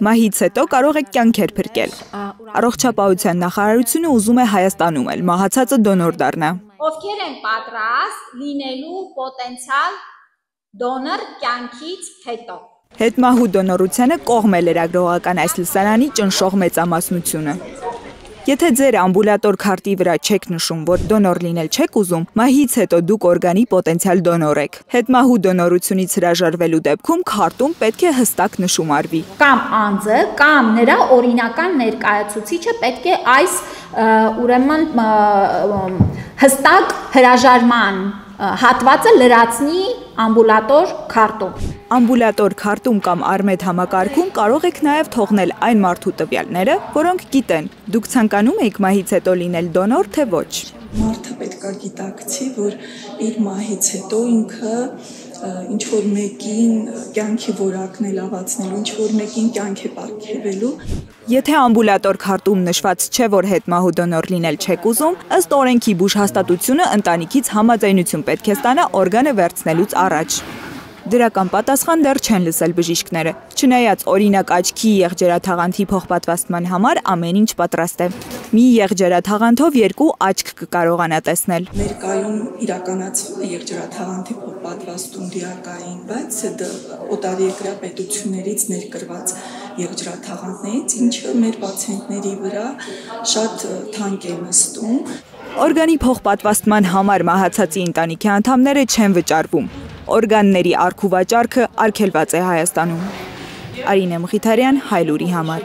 Մահից հետո կարող եք կյանքեր փրկել։ Առողջապահության նախարարությունը ուզում է Հայաստանում էլ մահացածը դոնոր դառնա։ Ովքեր են պատրաստ լինելու պոտենցիալ դոնոր կյանքից հետո։ Հետմահու դոնորությանը կողմ է լրագրողական այս լսարանի ճնշող մեծամասնությունը։ Եթե ձեր ամբուլատոր քարտի վրա չեք նշում, որ դոնոր լինել չեք ուզում, մահից հետո դուք օրգանի պոտենցիալ դոնոր եք։ Հետմահու դոնորությունից հրաժարվելու դեպքում քարտում պետք է հստակ նշում արվի։ Կամ անձը, կամ նրա օրինական ներկայացուցիչը պետք է այս ուրեմն հստակ հրաժարման հատվածը լրացնի ամբուլատոր քարտում։ Ամբուլատոր քարտում կամ Արմեդ համակարգում կարող եք նաև թողնել այն մարդու տվյալները, որոնք գիտեն, դուք ցանկանում եք մահից հետո լինել դոնոր, թե ոչ։ Մարդը պետք է գիտակցի, որ իր մահից հետո ինքը ինչ-որ մեկին կյանքի որակն է լավացնելու, ինչ-որ մեկին կյանք է պարգևելու։ Եթե ամբուլատոր քարտում նշված չէ, որ հետմահու դոնոր լինել չեք ուզում, ըստ օրենքի բուժհաստատությունը ընտանիքից համաձայնություն պետք է ստանա օրգանը վերցնելուց առաջ։ Դրական պատասխան դեռ չեն լսել բժիշկները, չնայած օրինակ աչքի եղջերաթաղանթի փոխպատվաստման համար ամեն ինչ պատրաստ է։ Մի եղջերաթաղանթով 2 աչք կկարողանա տեսնել։ Ներկայում իրականացվում է եղջերաթաղանթի փոխպատվաստում դիակային, բայց օտարերկրյա պետություններից ներկրված եղջերաթաղանթներից, ինչը մեր պացիենտների վրա շատ թանկ է նստում։ Օրգանի փոխպատվաստման համար մահացածի ընտանիքի անդամները չեն վճարվում։ Օրգանների առք ու վաճառքը արգելված է Հայաստանում։ Արինե Մխիթարյան, Հայլուրի համար։